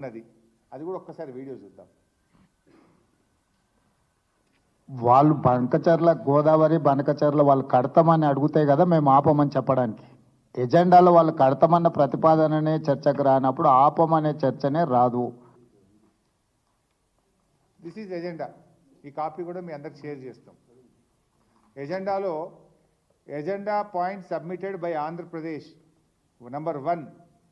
ఉన్నది. అది కూడా ఒక్కసారి వీడియో చూద్దాం. వాళ్ళు బనకచర్ల గోదావరి బనకచర్ల వాళ్ళు కడతామని అడిగితే కదా మేము ఆపమని చెప్పడానికి. ఎజెండాలో వాళ్ళు కడతామన్న ప్రతిపాదననే చర్చకు రానప్పుడు ఆపమనే చర్చనే రాదు. This is agenda. ఈ కాపీ కూడా మీ అందరికి షేర్ చేస్తాం. ఎజెండాలో agenda point submitted by Andhra Pradesh number 1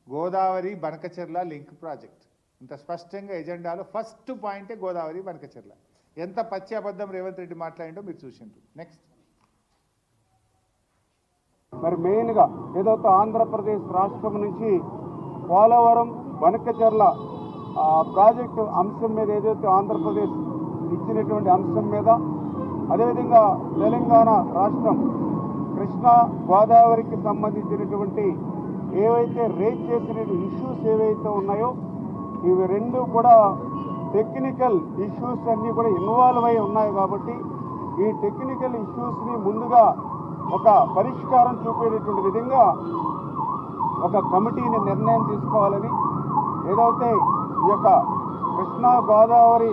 Godavari Banakacherla link project. ఇంత స్పష్టంగా ఎజెండాలో ఫస్ట్ పాయింటే గోదావరి బనకచెర్ల. ఎంత పచ్చి అబద్ధం రేవంత్ రెడ్డి మాట్లాడిండో మీరు చూసిండ్రు. నెక్స్ట్. మరి మెయిన్గా ఏదైతే ఆంధ్రప్రదేశ్ రాష్ట్రం నుంచి పోలవరం బనకచెర్ల ప్రాజెక్టు అంశం మీద ఏదైతే ఆంధ్రప్రదేశ్ ఇచ్చినటువంటి అంశం మీద, అదేవిధంగా తెలంగాణ రాష్ట్రం కృష్ణా గోదావరికి సంబంధించినటువంటి ఏవైతే రేజ్ చేసిన ఇష్యూస్ ఏవైతే ఉన్నాయో ఇవి రెండు కూడా టెక్నికల్ ఇష్యూస్ అన్నీ కూడా ఇన్వాల్వ్ అయి ఉన్నాయి. కాబట్టి ఈ టెక్నికల్ ఇష్యూస్ని ముందుగా ఒక పరిష్కారం చూపేటటువంటి విధంగా ఒక కమిటీని నిర్ణయం తీసుకోవాలని, ఏదైతే ఈ యొక్క కృష్ణా గోదావరి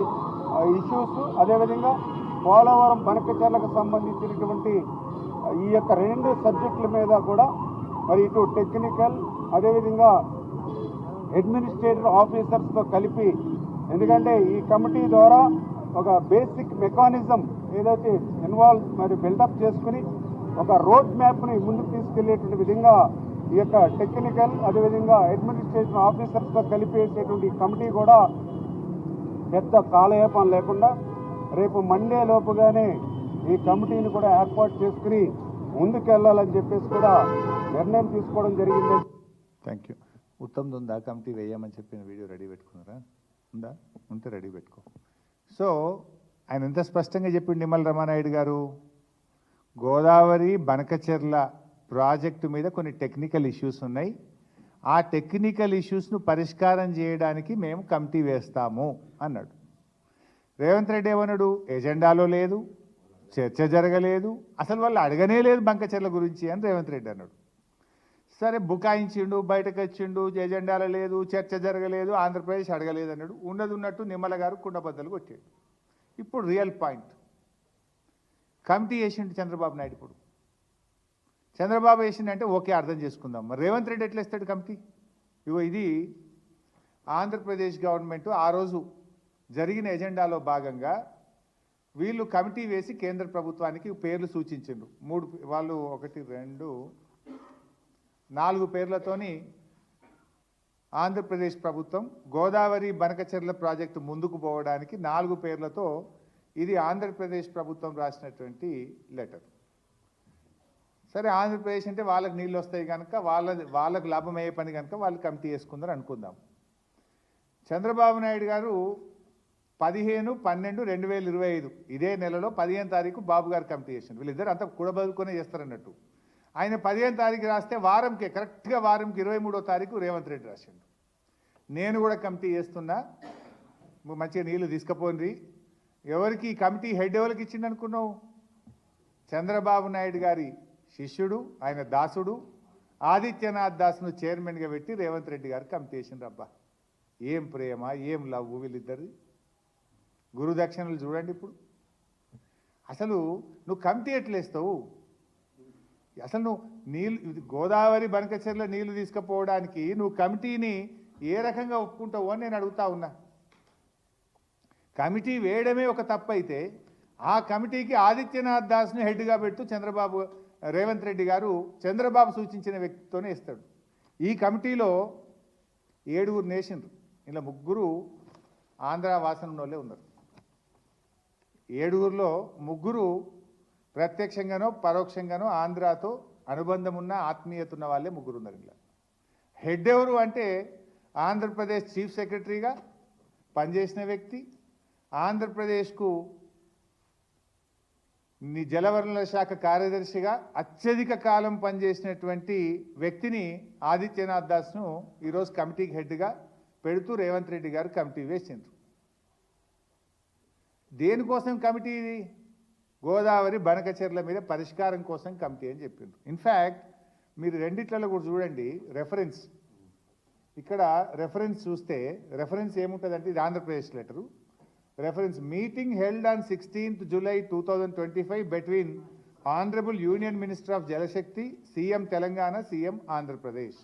ఇష్యూస్, అదేవిధంగా పోలవరం బనకచెర్లకు సంబంధించినటువంటి ఈ యొక్క రెండు సబ్జెక్టుల మీద కూడా మరి ఇటు టెక్నికల్ అదేవిధంగా అడ్మినిస్ట్రేటివ్ ఆఫీసర్స్తో కలిపి, ఎందుకంటే ఈ కమిటీ ద్వారా ఒక బేసిక్ మెకానిజం ఏదైతే మరి బిల్డప్ చేసుకుని ఒక రోడ్ మ్యాప్ని ముందుకు తీసుకెళ్లేటువంటి విధంగా ఈ యొక్క టెక్నికల్ అదేవిధంగా అడ్మినిస్ట్రేటివ్ ఆఫీసర్స్తో కలిపేసేటువంటి కమిటీ కూడా పెద్ద కాలయాపన లేకుండా రేపు మండే లోపుగానే ఈ కమిటీని కూడా ఏర్పాటు చేసుకుని ముందుకెళ్లాలని చెప్పేసి కూడా నిర్ణయం తీసుకోవడం జరిగింది. Thank you. ఉత్తమ్ ఉందా కమిటీ వేయమని చెప్పిన వీడియో రెడీ పెట్టుకున్నారా? ఉందా? ఉంటే రెడీ పెట్టుకో. సో ఆయన ఎంత స్పష్టంగా చెప్పిండు నిమ్మల రామానాయుడు గారు, గోదావరి బనకచెర్ల ప్రాజెక్టు మీద కొన్ని టెక్నికల్ ఇష్యూస్ ఉన్నాయి, ఆ టెక్నికల్ ఇష్యూస్ను పరిష్కారం చేయడానికి మేము కమిటీ వేస్తాము అన్నాడు. రేవంత్ రెడ్డి ఏమన్నాడు? ఎజెండాలో లేదు, చర్చ జరగలేదు, అసలు వాళ్ళు అడగనే లేదు బనకచెర్ల గురించి అని రేవంత్ రెడ్డి అన్నాడు. సరే బుకాయించిండు, బయటకు వచ్చిండు, ఎజెండాలో లేదు, చర్చ జరగలేదు, ఆంధ్రప్రదేశ్ అడగలేదు అన్నాడు. ఉన్నది ఉన్నట్టు నిమ్మల గారు కుండబద్దలు కొట్టాడు. ఇప్పుడు రియల్ పాయింట్, కమిటీ వేసిండు చంద్రబాబు నాయుడు. ఇప్పుడు చంద్రబాబు వేసిండంటే ఓకే, అర్థం చేసుకుందాం. మరి రేవంత్ రెడ్డి ఎట్లా ఇస్తాడు కమిటీ? ఇగో ఇది ఆంధ్రప్రదేశ్ గవర్నమెంట్ ఆ రోజు జరిగిన ఎజెండాలో భాగంగా వీళ్ళు కమిటీ వేసి కేంద్ర ప్రభుత్వానికి పేర్లు సూచించిండ్రు. 3 వాళ్ళు 1 2 4 పేర్లతోని ఆంధ్రప్రదేశ్ ప్రభుత్వం గోదావరి బనకచెర్ల ప్రాజెక్టు ముందుకు పోవడానికి 4 పేర్లతో ఇది ఆంధ్రప్రదేశ్ ప్రభుత్వం రాసినటువంటి లెటర్. సరే, ఆంధ్రప్రదేశ్ అంటే వాళ్ళకి నీళ్ళు వస్తాయి కనుక వాళ్ళకు లాభం అయ్యే పని కనుక వాళ్ళు కమిటీ వేసుకుందని అనుకుందాం. చంద్రబాబు నాయుడు గారు 15/12/2025 ఇదే నెలలో 15వ తారీఖు బాబు గారు కమిటీ చేసిండు. వీళ్ళిద్దరు అంతా కూడబదుకునే చేస్తారన్నట్టు. ఆయన 15వ తారీఖు రాస్తే వారంకి కరెక్ట్గా వారంకి 23వ తారీఖు రేవంత్ రెడ్డి రాసిండు. నేను కూడా కమిటీ చేస్తున్నా, మంచిగా నీళ్లు తీసుకుపోండి. ఎవరికి ఈ కమిటీ హెడ్ ఎవరికి ఇచ్చిండు అనుకున్నావు? చంద్రబాబు నాయుడు గారి శిష్యుడు, ఆయన దాసుడు ఆదిత్యనాథ్ దాస్ను చైర్మన్గా పెట్టి రేవంత్ రెడ్డి గారు కమిటీ చేసిండ్రు. అబ్బా, ఏం ప్రేమ, ఏం లవ్ వీళ్ళిద్దరిది. గురుదక్షిణలు చూడండి. ఇప్పుడు అసలు నువ్వు కమిటీ ఎట్లేస్తావు? అసలు నువ్వు నీళ్ళు గోదావరి బనకచెర్ల నీళ్లు తీసుకుపోవడానికి నువ్వు కమిటీని ఏ రకంగా ఒప్పుకుంటావు అని నేను అడుగుతా ఉన్నా. కమిటీ వేయడమే ఒక తప్పు అయితే ఆ కమిటీకి ఆదిత్యనాథ్ దాస్ను హెడ్గా పెట్టు రేవంత్ రెడ్డి గారు చంద్రబాబు సూచించిన వ్యక్తితోనే ఇస్తాడు. ఈ కమిటీలో 7 నేషన్లు, ఇలా 3 ఆంధ్ర వాసన వాళ్ళే ఉన్నారు. 7లో 3 ప్రత్యక్షంగానో పరోక్షంగానో ఆంధ్రాతో అనుబంధం ఉన్న ఆత్మీయత ఉన్న వాళ్ళే 3 ఉన్నారు. ఇలా హెడ్ ఎవరు అంటే ఆంధ్రప్రదేశ్ చీఫ్ సెక్రటరీగా పనిచేసిన వ్యక్తి, ఆంధ్రప్రదేశ్కు జలవనరుల శాఖ కార్యదర్శిగా అత్యధిక కాలం పనిచేసినటువంటి వ్యక్తిని ఆదిత్యనాథ్ దాస్ను ఈరోజు కమిటీకి హెడ్గా పెడుతూ రేవంత్ రెడ్డి గారు కమిటీ వేసిండ్రు. దేనికోసం కమిటీ? గోదావరి బనకచెర్ల మీద పరిష్కారం కోసం కమిటీ అని చెప్పిండ్రు. ఇన్ఫ్యాక్ట్ మీరు రెండిట్లలో కూడా చూడండి, రెఫరెన్స్ ఇక్కడ రెఫరెన్స్ చూస్తే రెఫరెన్స్ ఏముంటుందంటే ఇది Andhra Pradesh letter. Reference meeting held on 16th July 2025 between honourable union minister of Jal Shakti, CM Telangana, CM Andhra Pradesh.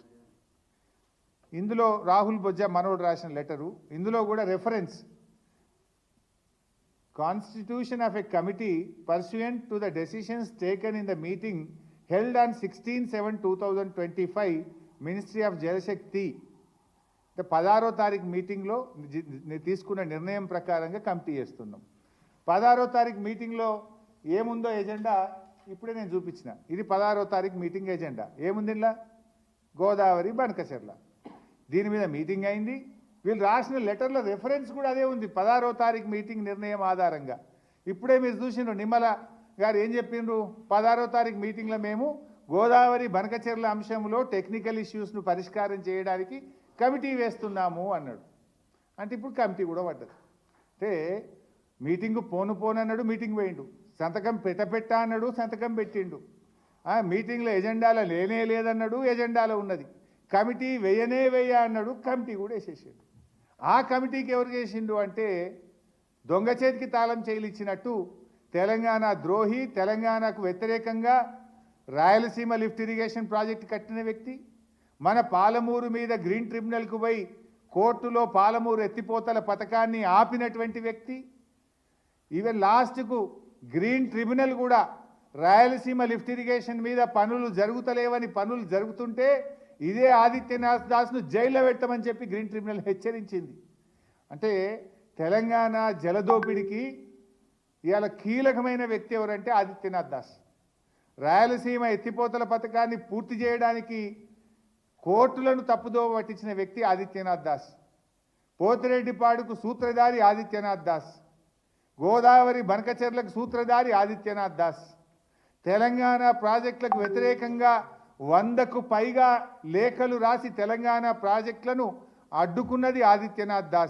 ఇందులో రాహుల్ బొజ్జా మనోడు రాసిన లెటరు. ఇందులో కూడా reference constitution of a committee pursuant to the decisions taken in the meeting held on 16/7/2025 ministry of Jal Shakti. అంటే 16వ తారీఖు మీటింగ్లో తీసుకున్న నిర్ణయం ప్రకారంగా కమిటీ చేస్తున్నాం. 16వ తారీఖు మీటింగ్లో ఏముందో ఎజెండా ఇప్పుడే నేను చూపించిన. ఇది 16వ తారీఖు మీటింగ్ ఎజెండా. ఏముంది ఇలా? గోదావరి బనకచెర్ల. దీని మీద మీటింగ్ అయింది. వీళ్ళు రాసిన లెటర్లో రెఫరెన్స్ కూడా అదే ఉంది, 16వ తారీఖు మీటింగ్ నిర్ణయం ఆధారంగా. ఇప్పుడే మీరు చూసిండ్రు నిమ్మల గారు ఏం చెప్పిండ్రు, 16వ తారీఖు మీటింగ్లో మేము గోదావరి బనకచెర్ల అంశంలో టెక్నికల్ ఇష్యూస్ను పరిష్కారం చేయడానికి కమిటీ వేస్తున్నాము అన్నాడు. అంటే ఇప్పుడు కమిటీ కూడా పడ్డది. అంటే మీటింగు పోను అన్నాడు, మీటింగ్ పోయిండు. సంతకం పెట్ట అన్నాడు, సంతకం పెట్టిండు. మీటింగ్లో ఎజెండాలో లేనే లేదన్నాడు, ఎజెండాలో ఉన్నది. కమిటీ వేయనే అన్నాడు, కమిటీ కూడా వేసేసాడు. ఆ కమిటీకి ఎవరు చేసిండు అంటే దొంగ చేతికి తాళం చేయిలు ఇచ్చినట్టు తెలంగాణ ద్రోహి, తెలంగాణకు వ్యతిరేకంగా రాయలసీమ లిఫ్ట్ ఇరిగేషన్ ప్రాజెక్టు కట్టిన వ్యక్తి, మన పాలమూరు మీద గ్రీన్ ట్రిబ్యునల్కు పోయి కోర్టులో పాలమూరు ఎత్తిపోతల పథకాన్ని ఆపినటువంటి వ్యక్తి, ఈవెన్ లాస్ట్కు గ్రీన్ ట్రిబ్యునల్ కూడా రాయలసీమ లిఫ్ట్ ఇరిగేషన్ మీద పనులు జరుగుతలేవని పనులు జరుగుతుంటే ఇదే ఆదిత్యనాథ్ దాస్ను జైల్లో పెట్టమని చెప్పి గ్రీన్ ట్రిబ్యునల్ హెచ్చరించింది. అంటే తెలంగాణ జలదోపిడికి ఇవాళ కీలకమైన వ్యక్తి ఎవరంటే ఆదిత్యనాథ్ దాస్. రాయలసీమ ఎత్తిపోతల పథకాన్ని పూర్తి చేయడానికి కోర్టులను తప్పుదోవ పట్టించిన వ్యక్తి ఆదిత్యనాథ్ దాస్. పోతిరెడ్డిపాడుకు సూత్రధారి ఆదిత్యనాథ్ దాస్. గోదావరి బనకచెర్లకు సూత్రధారి ఆదిత్యనాథ్ దాస్. తెలంగాణ ప్రాజెక్టులకు వ్యతిరేకంగా 100కు పైగా లేఖలు రాసి తెలంగాణ ప్రాజెక్టులను అడ్డుకున్నది ఆదిత్యనాథ్ దాస్.